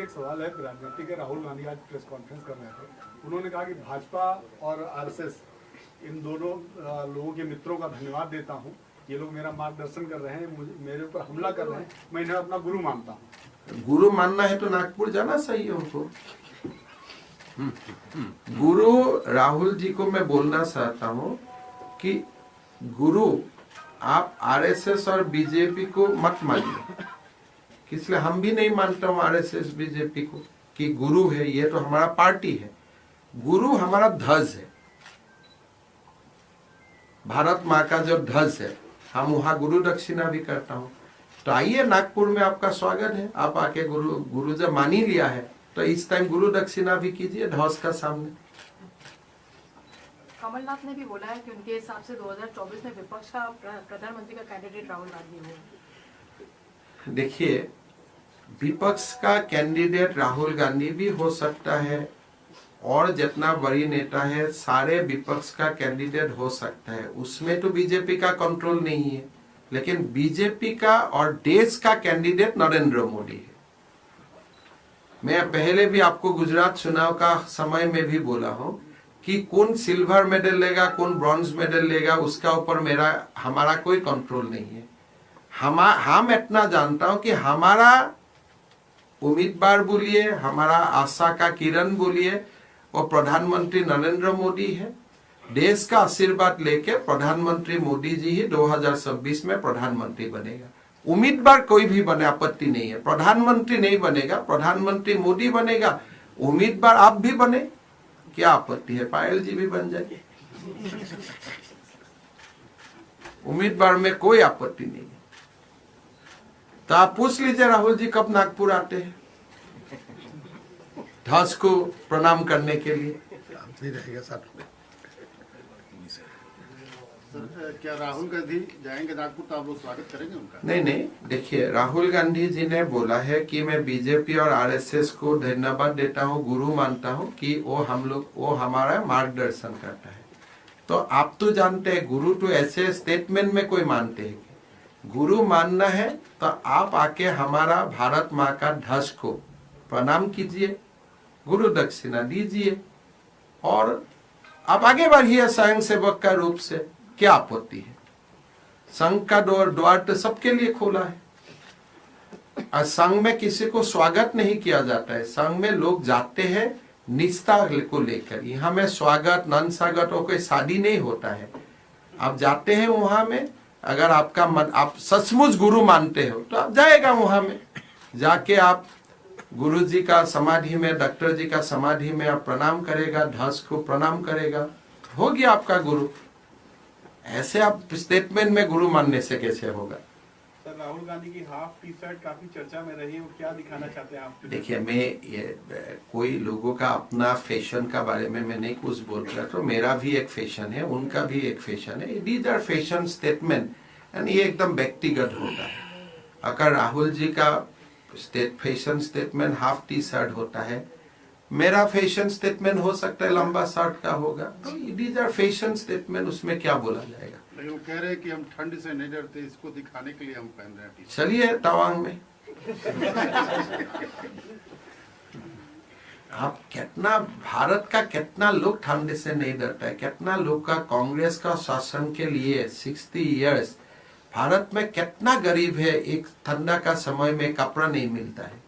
एक सवाल है, राजनीति के राहुल गांधी आज प्रेस कॉन्फ्रेंस कर रहे थे, उन्होंने कहा कि भाजपा और आरएसएस इन दोनों लोगों के मित्रों का धन्यवाद देता हूं, ये लोग मेरा मार्गदर्शन कर रहे हैं, मेरे ऊपर हमला कर रहे हैं, मैं इन्हें अपना गुरु मानता हूं। गुरु मानना है तो नागपुर जाना सही है उनको। गुरु राहुल जी को मैं बोलना चाहता हूं कि गुरु आप आरएसएस और बीजेपी को मत मानिए, इसलिए हम भी नहीं मानता हूं आरएसएस बीजेपी को कि गुरु है, ये तो हमारा पार्टी है। गुरु हमारा ध्वज है, भारत माँ का जो ध्वज है, हम वहां गुरु दक्षिणा भी करता हूं। तो आइए, नागपुर में आपका स्वागत है, आप आके गुरु जब मान ही लिया है तो इस टाइम गुरु दक्षिणा भी कीजिए ध्वज का सामने। कमलनाथ ने भी बोला है कि उनके हिसाब से 2024 में विपक्ष का प्रधानमंत्री का कैंडिडेट राहुल गांधी होगा। देखिए, विपक्ष का कैंडिडेट राहुल गांधी भी हो सकता है और जितना बड़ी नेता है सारे विपक्ष का कैंडिडेट हो सकता है, उसमें तो बीजेपी का कंट्रोल नहीं है। लेकिन बीजेपी का और देश का कैंडिडेट नरेंद्र मोदी है। मैं पहले भी आपको गुजरात चुनाव का समय में भी बोला हूं कि कौन सिल्वर मेडल लेगा, कौन ब्रॉन्ज मेडल लेगा, उसका ऊपर हमारा कोई कंट्रोल नहीं है। हम इतना जानता हूं कि हमारा उम्मीदवार बोलिए, हमारा आशा का किरण बोलिए, वो प्रधानमंत्री नरेंद्र मोदी है। देश का आशीर्वाद लेके प्रधानमंत्री मोदी जी ही 2026 में प्रधानमंत्री बनेगा। उम्मीदवार कोई भी बने, आपत्ति नहीं है। प्रधानमंत्री नहीं बनेगा, प्रधानमंत्री मोदी बनेगा। उम्मीदवार आप भी बने, क्या आपत्ति है? पायल जी भी बन जाए, उम्मीदवार में कोई आपत्ति नहीं है। तो आप पूछ लीजिए राहुल जी कब नागपुर आते हैं ध्वज को प्रणाम करने के लिए। रहेगा साथ में। क्या राहुल गांधी जाएंगे नागपुर तो आप लोग स्वागत करेंगे उनका? नहीं, देखिए, राहुल गांधी जी ने बोला है कि मैं बीजेपी और आरएसएस को धन्यवाद देता हूं, गुरु मानता हूं कि वो हमारा मार्गदर्शन करता है। तो आप तो जानते हैं, गुरु तो ऐसे स्टेटमेंट में कोई मानते हैं। गुरु मानना है तो आप आके हमारा भारत माँ का ध्वज को प्रणाम कीजिए, गुरु दक्षिणा दीजिए और आप आगे बढ़िए स्वयं सेवक का रूप से। क्या आपत्ति है? संघ का द्वार तो सबके लिए खुला है और संघ में किसी को स्वागत नहीं किया जाता है। संघ में लोग जाते हैं निष्ठा को लेकर। यहाँ में स्वागत नन स्वागत और कोई शादी नहीं होता है। आप जाते हैं वहां में, अगर आपका मन, आप सचमुच गुरु मानते हो तो आप जाएगा वहां में, जाके आप गुरु जी का समाधि में, डॉक्टर जी का समाधि में आप प्रणाम करेगा, ध्वज को प्रणाम करेगा, हो गया आपका गुरु। ऐसे आप स्टेटमेंट में गुरु मानने से कैसे होगा? सर, राहुल गांधी की हाफ टी शर्ट काफी चर्चा में रही है, वो क्या दिखाना चाहते हैं आप? देखिए, कोई लोगों का अपना फैशन का बारे में मैं नहीं कुछ बोल रहा, तो मेरा भी एक फैशन है, उनका भी एक फैशन है। These are fashion statement and ये एकदम व्यक्तिगत होता है। अगर राहुल जी का fashion statement half T shirt होता है, मेरा फैशन स्टेटमेंट हो सकता है लंबा शर्ट का होगा। तो दीज आर फैशन स्टेटमेंट, उसमें क्या बोला जाएगा? लेकिन वो कह रहे हैं कि हम ठंड से नहीं डरते, इसको दिखाने के लिए हम पहन रहे हैं। चलिए तवांग में आप कितना, भारत का कितना लोग ठंड से नहीं डरता है, कितना लोग का कांग्रेस का शासन के लिए 60 इयर्स भारत में कितना गरीब है, एक ठंडा का समय में कपड़ा नहीं मिलता है।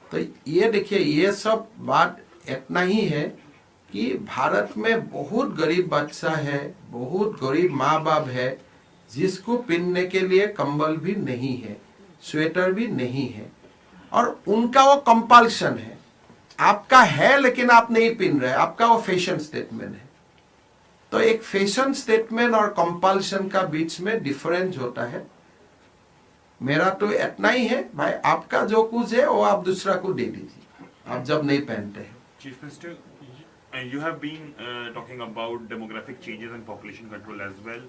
तो ये देखिए, ये सब बात इतना ही है कि भारत में बहुत गरीब बच्चा है, बहुत गरीब माँ बाप है, जिसको पहनने के लिए कंबल भी नहीं है, स्वेटर भी नहीं है, और उनका वो कंपल्शन है। आपका है लेकिन आप नहीं पहन रहे, आपका वो फैशन स्टेटमेंट है। तो एक फैशन स्टेटमेंट और कंपल्शन का बीच में डिफरेंस होता है। मेरा तो इतना ही है भाई, आपका जो कुछ है वो आप दूसरा को दे दीजिए, आप जब नहीं पहनते हैं। Chief Minister, you have been talking about demographic changes and population control as well.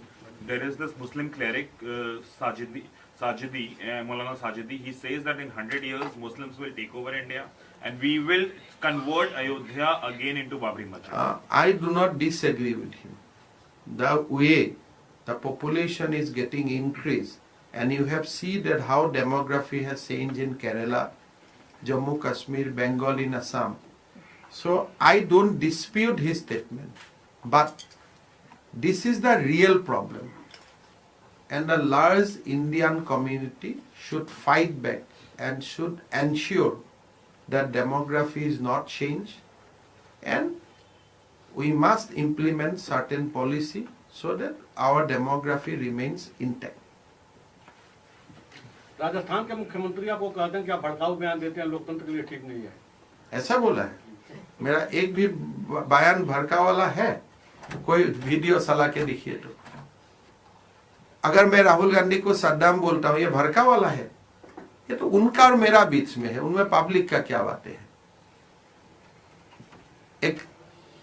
There is this Muslim cleric Sajidi, Maulana Sajidi. He says that in 100 years Muslims will take over India and we will convert Ayodhya again into Babri Masjid. I do not disagree with him. The way the population is getting increased, and you have seen that how demography has changed in Kerala, Jammu Kashmir, Bengal in Assam. So I don't dispute his statement, but this is the real problem. And the large Indian community should fight back and should ensure that demography is not changed, and we must implement certain policy so that our demography remains intact. Rajasthan के मुख्यमंत्री आपको कहते हैं कि आप भड़काऊ बयान देते हैं, लोकतंत्र के लिए ठीक नहीं है। ऐसा बोला है? मेरा एक भी बयान भड़का वाला है? कोई वीडियो चला के दिखिए तो। अगर मैं राहुल गांधी को सद्दाम बोलता हूं, ये भड़का वाला है? ये तो उनका और मेरा बीच में है, उनमें पब्लिक का क्या बातें हैं? एक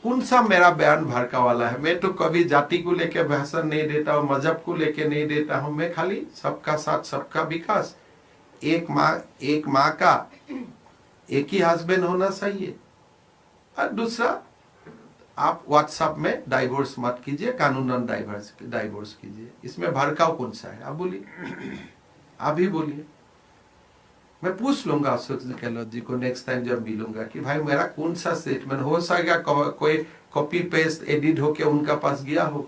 कौन सा मेरा बयान भड़का वाला है? मैं तो कभी जाति को लेकर भाषण नहीं देता हूं, मजहब को लेकर नहीं देता हूं। मैं खाली सबका साथ सबका विकास, एक माँ का एक ही हस्बैंड होना चाहिए, और दूसरा आप व्हाट्सएप में डाइवोर्स मत कीजिए, कानूनन डाइवोर्स कीजिए। इसमें भड़काव कौन सा है? आप बोलिए, आप ही बोलिए। मैं पूछ लूंगा अशोक गहलोत जी को नेक्स्ट टाइम जब मिलूंगा कि भाई मेरा कौन सा स्टेटमेंट हो सकेगा कोई कॉपी पेस्ट एडिट होके उनका पास गया हो।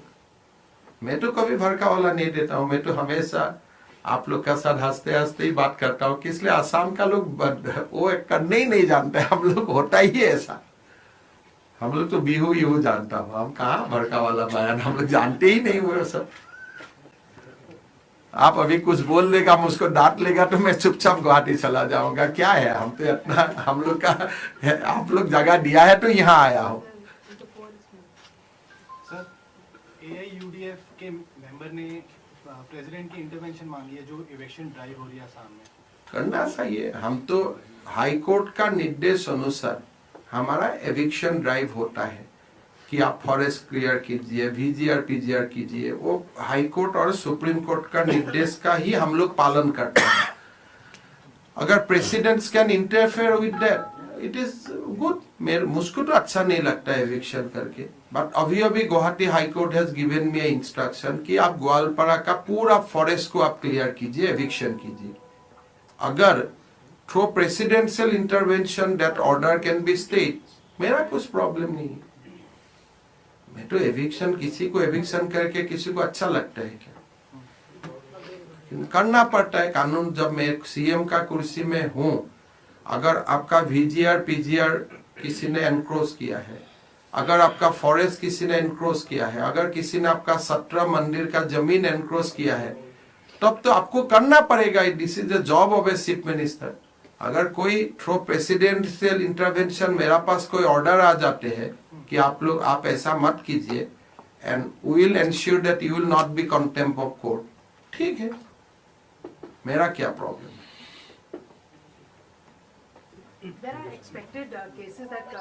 मैं तो कभी भड़का वाला नहीं देता हूं। मैं तो हमेशा आप लोग का साथ हंसते हंसते ही बात करता हूं कि इसलिए आसाम का लोग वो करने ही नहीं जानते। हम लोग होता ही है ऐसा। हम लोग तो बिहू जानता हूं, हम कहा भड़का वाला बयान, हम लोग जानते ही नहीं वो सब। आप अभी कुछ बोल देगा, मुझको डांट लेगा तो मैं चुपचाप गुवाहाटी चला जाऊंगा। क्या है, हम तो इतना हम लोग का आप लोग जगह दिया है तो यहाँ आया हूँ। सर, AIUDF के मेंबर ने प्रेसिडेंट की इंटरवेंशन मांगी है जो इवेक्शन ड्राइव हो रही है आसाम में। करना चाहिए। हम तो हाई कोर्ट का निर्देश अनुसार हमारा एविक्शन ड्राइव होता है कि आप फॉरेस्ट क्लियर कीजिए, VGR PGR कीजिए। वो हाई कोर्ट और सुप्रीम कोर्ट का निर्देश का ही हम लोग पालन करते हैं। अगर presidents can interfere with that, it is good. मुझको तो अच्छा नहीं लगता है एविक्शन करके, बट अभी Guwahati high court has given me instruction कि आप ग्वालपाड़ा का पूरा फॉरेस्ट को आप क्लियर कीजिए, एविक्शन कीजिए। अगर through presidential intervention that order can be stayed, मेरा कुछ प्रॉब्लम नहीं है। मैं तो एविक्शन, किसी को एविक्शन करके किसी को अच्छा लगता है क्या? करना पड़ता है कानून। जब मैं CM का कुर्सी में हूं, अगर आपका VGR PGR किसी ने एनक्रोच किया है, अगर आपका फॉरेस्ट किसी ने एनक्रोच किया है, अगर किसी ने आपका 17 मंदिर का जमीन एनक्रोच किया है, तब तो आपको करना पड़ेगा। This is the job of a chief minister. अगर कोई थ्रू प्रेसिडेंशियल इंटरवेंशन मेरा पास कोई ऑर्डर आ जाते हैं कि आप ऐसा मत कीजिए, and we will ensure that you will not be contempt of court, ठीक है, मेरा क्या प्रॉब्लम है? There are expected cases that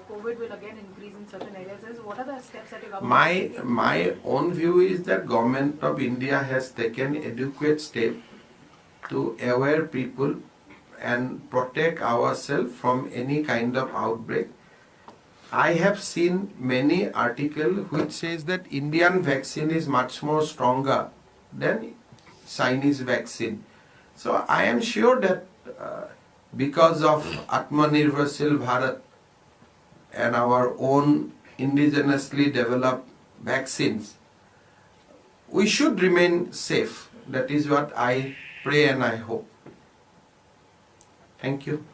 COVID will again increase in certain areas. What are the steps that your government is taking? My own view is that government of India has taken adequate step to aware people and protect ourselves from any kind of outbreak. I have seen many articles which says that Indian vaccine is much more stronger than Chinese vaccine. So I am sure that because of Atmanirbharshil Bharat and our own indigenously developed vaccines, we should remain safe. That is what I pray and I hope. Thank you.